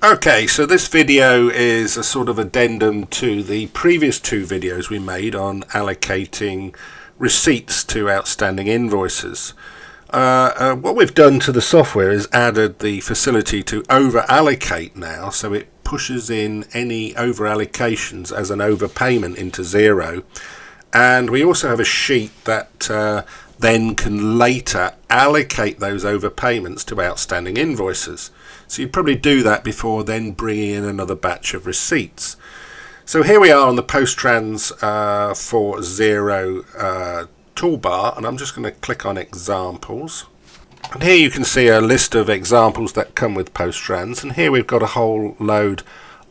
Okay, so this video is a sort of addendum to the previous two videos we made on allocating receipts to outstanding invoices. What we've done to the software is added the facility to over-allocate now, so it pushes in any over-allocations as an overpayment into Xero. And we also have a sheet that then can later allocate those overpayments to outstanding invoices. So you'd probably do that before then bringing in another batch of receipts. So here we are on the PostTrans for Xero toolbar, and I'm just going to click on examples. And here you can see a list of examples that come with PostTrans, and here we've got a whole load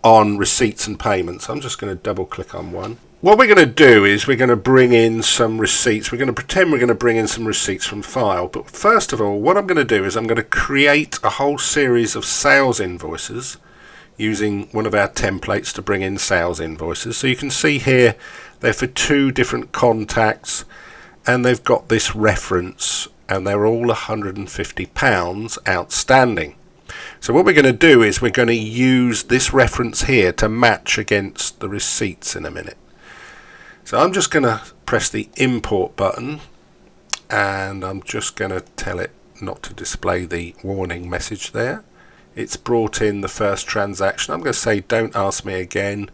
on receipts and payments. I'm just going to double click on one. What we're going to do is we're going to bring in some receipts. We're going to pretend we're going to bring in some receipts from file. But first of all, what I'm going to do is I'm going to create a whole series of sales invoices using one of our templates to bring in sales invoices. So you can see here they're for two different contacts and they've got this reference and they're all £150 outstanding. So what we're going to do is we're going to use this reference here to match against the receipts in a minute. So I'm just going to press the import button and I'm just going to tell it not to display the warning message there. It's brought in the first transaction. I'm going to say don't ask me again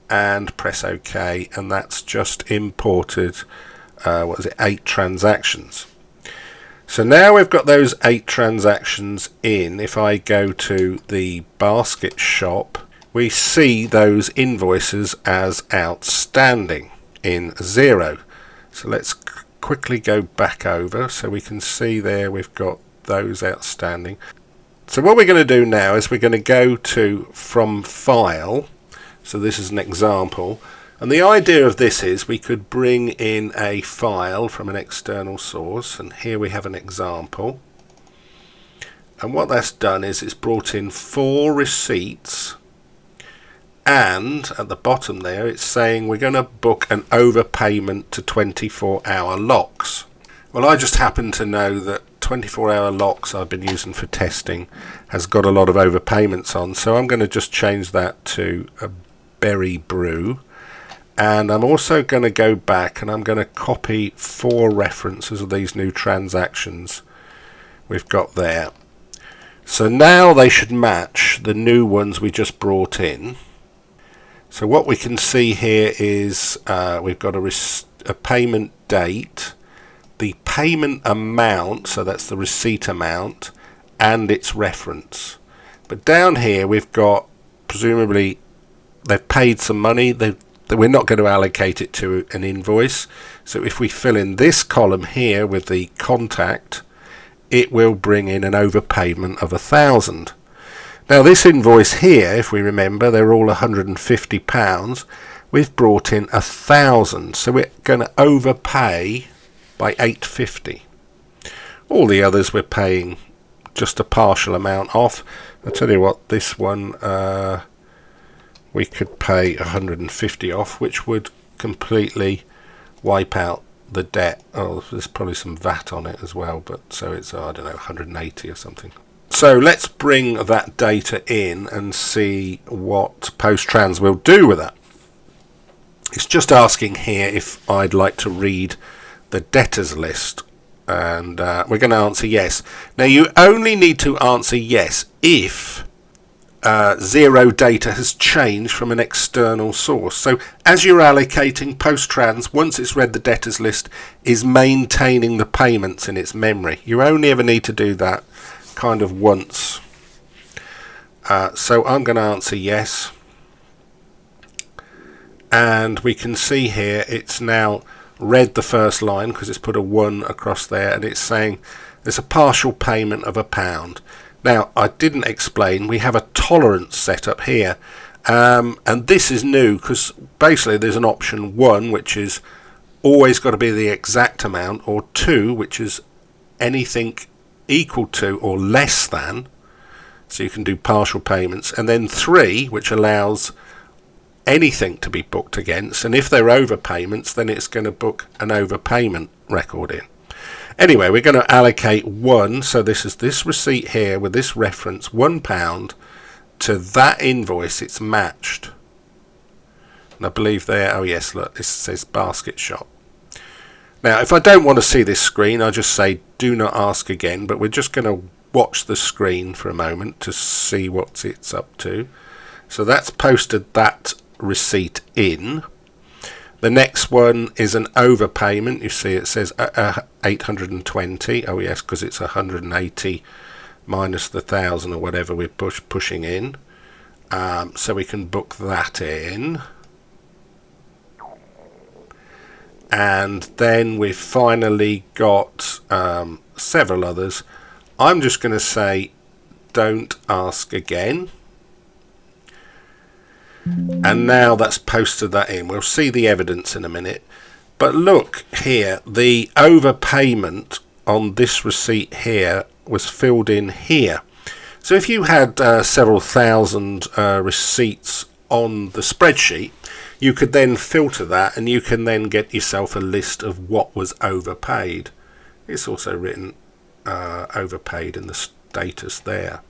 and press OK, and that's just imported 8 transactions. So now we've got those 8 transactions in. If I go to the basket shop, we see those invoices as outstanding in Xero. So let's quickly go back over so we can see there we've got those outstanding. So what we're going to do now is we're going to go to from file. So this is an example, and the idea of this is we could bring in a file from an external source, and here we have an example, and what that's done is it's brought in 4 receipts, and at the bottom there it's saying we're going to book an overpayment to 24-hour locks. Well, I just happen to know that 24-hour locks I've been using for testing has got a lot of overpayments on, so I'm going to just change that to a berry brew, and I'm also going to go back and I'm going to copy 4 references of these new transactions we've got there. So now they should match the new ones we just brought in. So what we can see here is we've got a payment date, the payment amount, so that's the receipt amount, and its reference. But down here we've got, presumably they've paid some money, we're not going to allocate it to an invoice. So if we fill in this column here with the contact, it will bring in an overpayment of £1,000. Now this invoice here, if we remember, they're all £150. We've brought in £1,000, so we're going to overpay by £850. All the others we're paying just a partial amount off. I'll tell you what, this one we could pay £150 off, which would completely wipe out the debt. Oh, there's probably some VAT on it as well, but so it's I don't know, 180 or something. So let's bring that data in and see what PostTrans will do with that. It's just asking here if I'd like to read the debtors list, and we're going to answer yes. Now you only need to answer yes if Xero data has changed from an external source. So as you're allocating, PostTrans, once it's read the debtors list, is maintaining the payments in its memory. You only ever need to do that kind of once. So I'm going to answer yes, and we can see here it's now read the first line because it's put a 1 across there, and it's saying there's a partial payment of £1. Now I didn't explain we have a tolerance set up here, and this is new because basically there's an option 1 which is always got to be the exact amount, or 2 which is anything equal to or less than, so you can do partial payments, and then 3 which allows anything to be booked against, and if they're overpayments then it's going to book an overpayment record in. Anyway, we're going to allocate 1, so this is this receipt here with this reference, £1, to that invoice it's matched. And I believe there, oh yes, look, this says basket shop. Now if I don't want to see this screen, I just say do not ask again, but we're just going to watch the screen for a moment to see what it's up to. So that's posted that receipt in. The next one is an overpayment. You see it says 820. Oh yes, because it's 180 minus the 1,000 or whatever we're pushing in. So we can book that in. And then we've finally got several others. I'm just going to say don't ask again. And now that's posted that in. We'll see the evidence in a minute. But look here, the overpayment on this receipt here was filled in here. So if you had several thousand receipts on the spreadsheet, you could then filter that and you can then get yourself a list of what was overpaid. It's also written overpaid in the status there.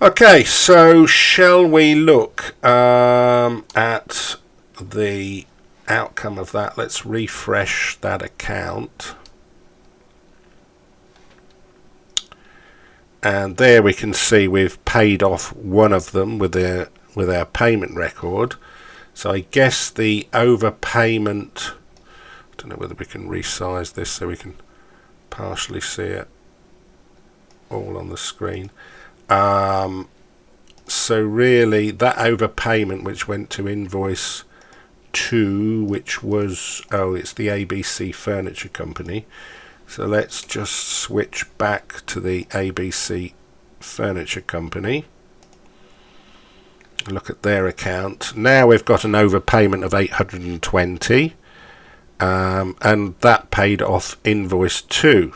Okay, so shall we look at the outcome of that? Let's refresh that account. And there we can see we've paid off one of them with our payment record. So I guess the overpayment, I don't know whether we can resize this so we can partially see it all on the screen. So really that overpayment which went to invoice 2, which was, oh, it's the ABC Furniture Company. So let's just switch back to the ABC Furniture Company. Look at their account. Now we've got an overpayment of 820, and that paid off invoice 2.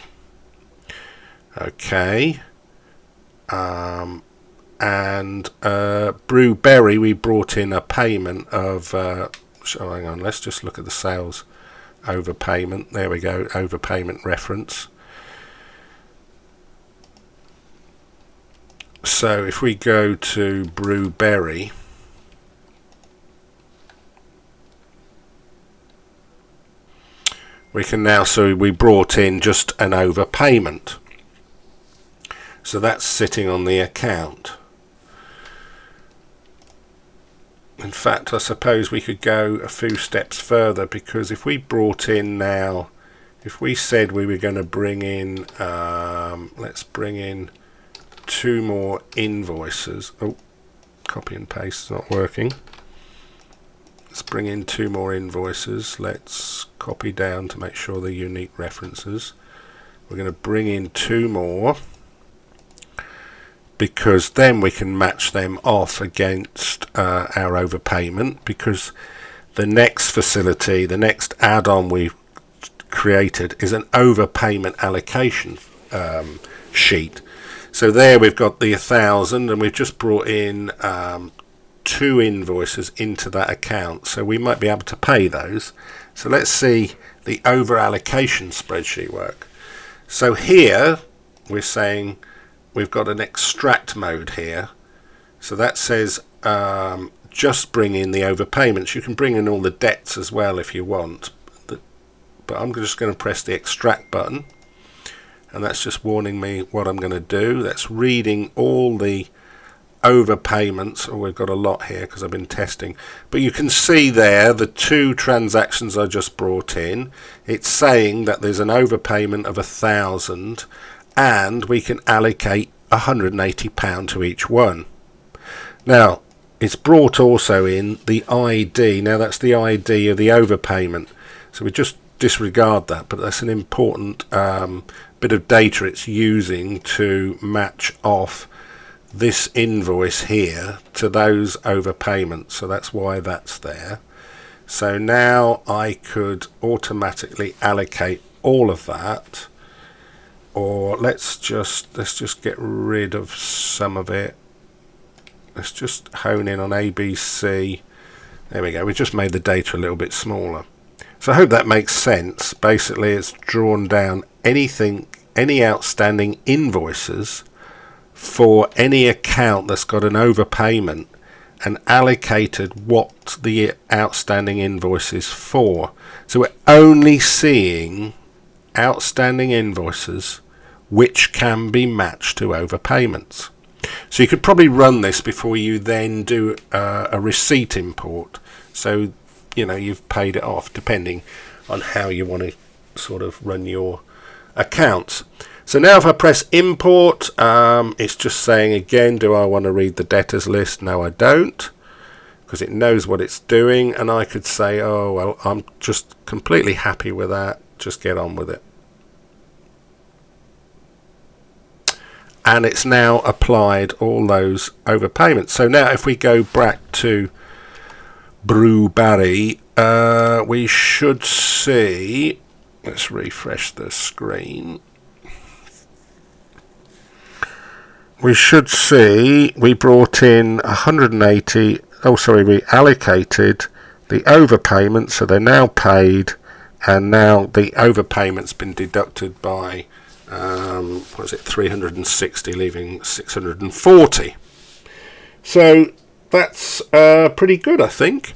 Okay. And Brewberry, we brought in a payment of so hang on, let's just look at the sales overpayment. There we go, overpayment reference. So if we go to Brewberry, we can now see we brought in just an overpayment. So that's sitting on the account. In fact, I suppose we could go a few steps further, because if we brought in now, if we said we were going to bring in, let's bring in 2 more invoices. Oh, copy and paste is not working. Let's bring in 2 more invoices. Let's copy down to make sure they're unique references. We're going to bring in 2 more, because then we can match them off against our overpayment, because the next facility, the next add-on we've created is an overpayment allocation sheet. So there we've got the 1,000, and we've just brought in 2 invoices into that account, so we might be able to pay those. So let's see the over allocation spreadsheet work. So here we're saying we've got an extract mode here. So that says just bring in the overpayments. You can bring in all the debts as well if you want, but I'm just going to press the extract button, and that's just warning me what I'm going to do. That's reading all the overpayments. Oh, we've got a lot here because I've been testing, but you can see there the 2 transactions I just brought in. It's saying that there's an overpayment of 1,000, and we can allocate £180 to each one. Now it's brought also in the ID. Now that's the ID of the overpayment, so we just disregard that, but that's an important bit of data it's using to match off this invoice here to those overpayments. So that's why that's there. So now I could automatically allocate all of that. Or let's just get rid of some of it. Let's just hone in on ABC. There we go. We just made the data a little bit smaller. So I hope that makes sense. Basically, it's drawn down anything, any outstanding invoices for any account that's got an overpayment and allocated what the outstanding invoice is for. So we're only seeing outstanding invoices which can be matched to overpayments. So you could probably run this before you then do a receipt import. So you've paid it off, depending on how you want to sort of run your accounts. So now if I press import, it's just saying again, do I want to read the debtors list? No, I don't, because it knows what it's doing. And I could say, oh well, I'm just completely happy with that, just get on with it. And it's now applied all those overpayments. So now if we go back to Brewberry, we should see, let's refresh the screen. We should see we brought in 180, we allocated the overpayment, so they're now paid, and now the overpayment's been deducted by 360, leaving 640. So that's pretty good, I think.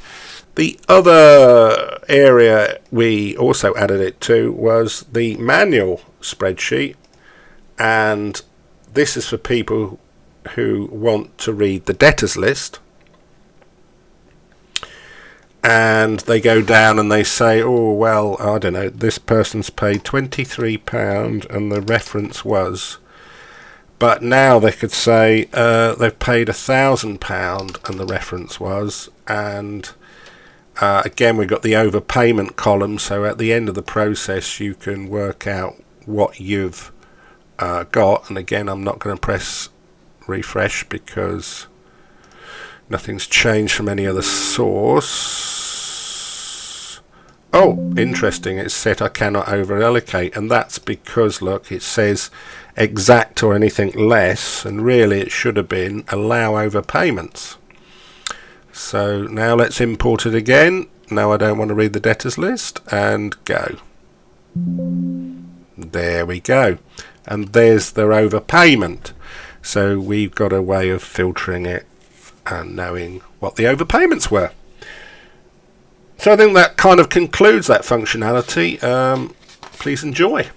The other area we also added it to was the manual spreadsheet, and this is for people who want to read the debtors list, and they go down and they say, oh well, I don't know, this person's paid £23 and the reference was, but now they could say they've paid £1,000 and the reference was, and again we've got the overpayment column, so at the end of the process you can work out what you've got. And again, I'm not going to press refresh because nothing's changed from any other source. Oh, interesting, it's set I cannot over allocate, and that's because look, it says exact or anything less, and really it should have been allow overpayments. So now let's import it again. Now I don't want to read the debtors list, and go. There we go, and there's their overpayment. So we've got a way of filtering it and knowing what the overpayments were. So I think that kind of concludes that functionality. Please enjoy.